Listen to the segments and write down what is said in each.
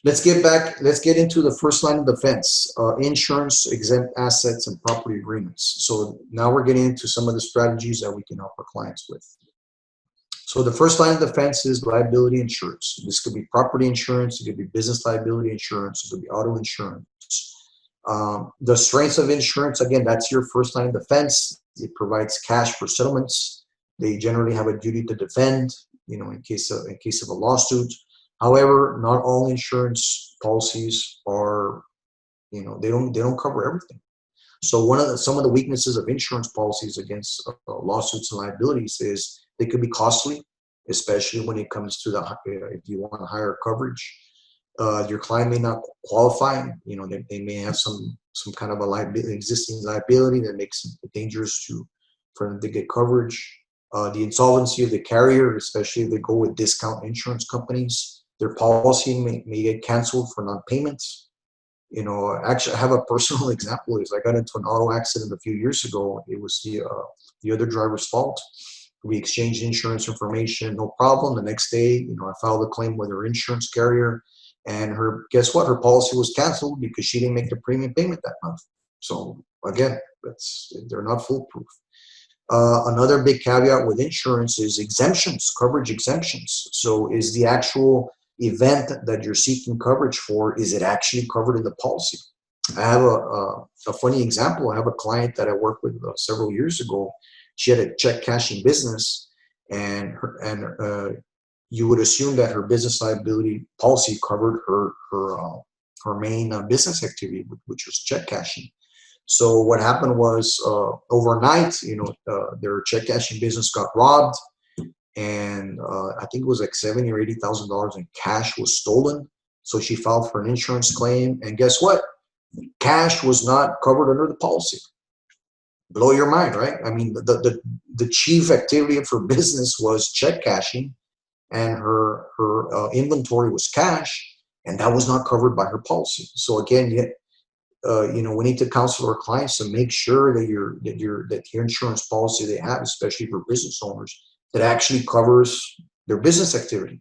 Let's get into the first line of defense, insurance, exempt assets, and property agreements. So now we're getting into some of the strategies that we can help our clients with. So the first line of defense is liability insurance. This could be property insurance, it could be business liability insurance, it could be auto insurance. The strengths of insurance, again, that's your first line of defense. It provides cash for settlements. They generally have a duty to defend, in case of a lawsuit. However, not all insurance policies are, they don't cover everything. So some of the weaknesses of insurance policies against lawsuits and liabilities is they could be costly, especially when it comes to if you want higher coverage. Your client may not qualify. They may have some kind of existing liability that makes it dangerous for them to get coverage. The insolvency of the carrier, especially if they go with discount insurance companies, their policy may get canceled for non-payments. Actually, I have a personal example. I got into an auto accident a few years ago. It was the other driver's fault. We exchanged insurance information, no problem. The next day, I filed a claim with her insurance carrier, and guess what? Her policy was canceled because she didn't make the premium payment that month. So again, they're not foolproof. Another big caveat with insurance is exemptions, coverage exemptions. So is the actual event that you're seeking coverage for, is it actually covered in the policy? I have a funny example. I have a client that I worked with several years ago. She had a check cashing business, and you would assume that her business liability policy covered her main business activity, which was check cashing. So what happened was overnight, their check cashing business got robbed, and I think it was like $70,000 or $80,000 in cash was stolen. So she filed for an insurance claim, and guess what? Cash was not covered under the policy. Blow your mind, right? I mean, the chief activity of her business was check cashing, and her inventory was cash, and that was not covered by her policy. So again, we need to counsel our clients to make sure that your insurance policy they have, especially for business owners, that actually covers their business activity.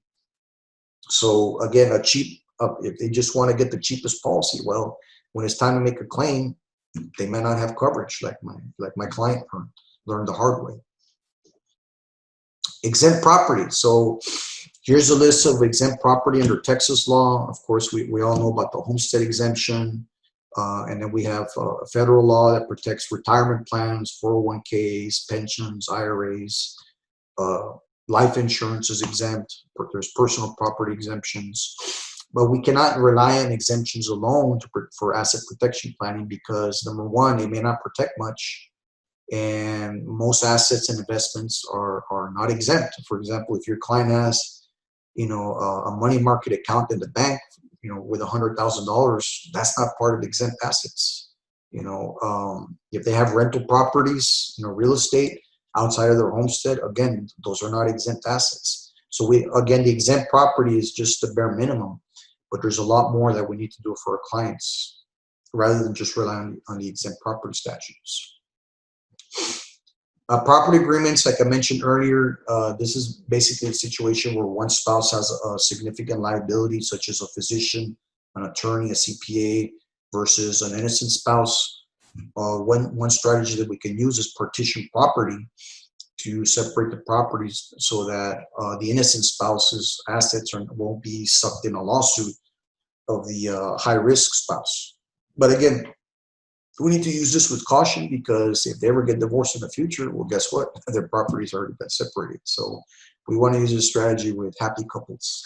So again, if they just want to get the cheapest policy, well, when it's time to make a claim, they may not have coverage, like my client learned the hard way. Exempt property. So here's a list of exempt property under Texas law. Of course, we all know about the homestead exemption. And then we have a federal law that protects retirement plans, 401ks, pensions, IRAs. Life insurance is exempt. There's personal property exemptions. But we cannot rely on exemptions alone for asset protection planning because, number one, they may not protect much. And most assets and investments are not exempt. For example, if your client has, a money market account in the bank, with $100,000, that's not part of exempt assets. If they have rental properties, real estate outside of their homestead, again, those are not exempt assets. So the exempt property is just the bare minimum, but there's a lot more that we need to do for our clients rather than just rely on the exempt property statutes. Property agreements, like I mentioned earlier, this is basically a situation where one spouse has a significant liability, such as a physician, an attorney, a CPA, versus an innocent spouse. One strategy that we can use is partition property to separate the properties so that the innocent spouse's assets won't be sucked in a lawsuit of the high-risk spouse. But again, we need to use this with caution because if they ever get divorced in the future, well, guess what? Their property's already been separated. So we want to use this strategy with happy couples.